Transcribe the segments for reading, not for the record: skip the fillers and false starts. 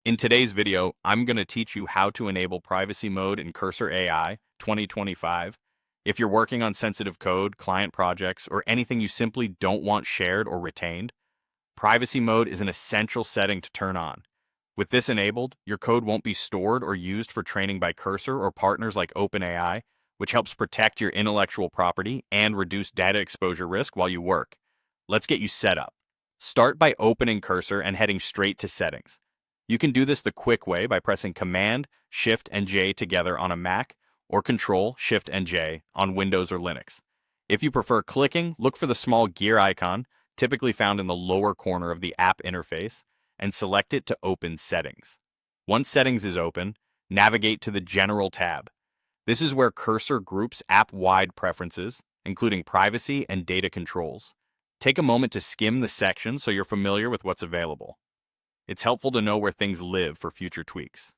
In today's video, I'm going to teach you how to enable privacy mode in Cursor AI 2025. If you're working on sensitive code, client projects, or anything you simply don't want shared or retained, privacy mode is an essential setting to turn on. With this enabled, your code won't be stored or used for training by Cursor or partners like OpenAI, which helps protect your intellectual property and reduce data exposure risk while you work. Let's get you set up. Start by opening Cursor and heading straight to Settings. You can do this the quick way by pressing Command, Shift, and J together on a Mac, or Control, Shift, and J on Windows or Linux. If you prefer clicking, look for the small gear icon, typically found in the lower corner of the app interface, and select it to open Settings. Once Settings is open, navigate to the General tab. This is where Cursor groups app-wide preferences, including privacy and data controls. Take a moment to skim the section so you're familiar with what's available. It's helpful to know where things live for future tweaks.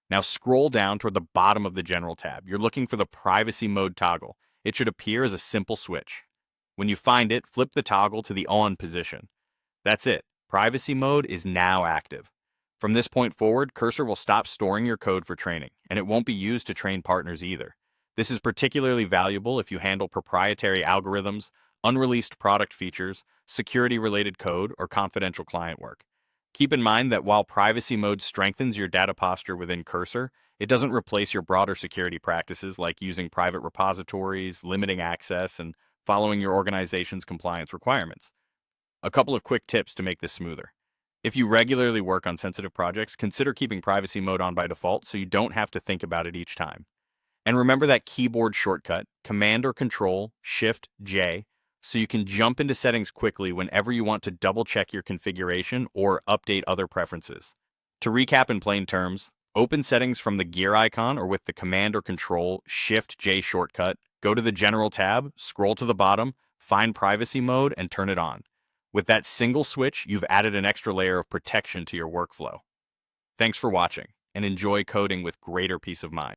Now scroll down toward the bottom of the General tab. You're looking for the Privacy Mode toggle. It should appear as a simple switch. When you find it, flip the toggle to the on position. That's it. Privacy Mode is now active. From this point forward, Cursor will stop storing your code for training, and it won't be used to train partners either. This is particularly valuable if you handle proprietary algorithms, unreleased product features, security-related code, or confidential client work. Keep in mind that while privacy mode strengthens your data posture within Cursor, it doesn't replace your broader security practices like using private repositories, limiting access, and following your organization's compliance requirements. A couple of quick tips to make this smoother. If you regularly work on sensitive projects, consider keeping privacy mode on by default so you don't have to think about it each time. And remember that keyboard shortcut, Command or Control, Shift, J, so you can jump into settings quickly whenever you want to double-check your configuration or update other preferences. To recap in plain terms, open settings from the gear icon or with the Command or Control, Shift, J shortcut, go to the General tab, scroll to the bottom, find Privacy Mode, and turn it on. With that single switch, you've added an extra layer of protection to your workflow. Thanks for watching, and enjoy coding with greater peace of mind.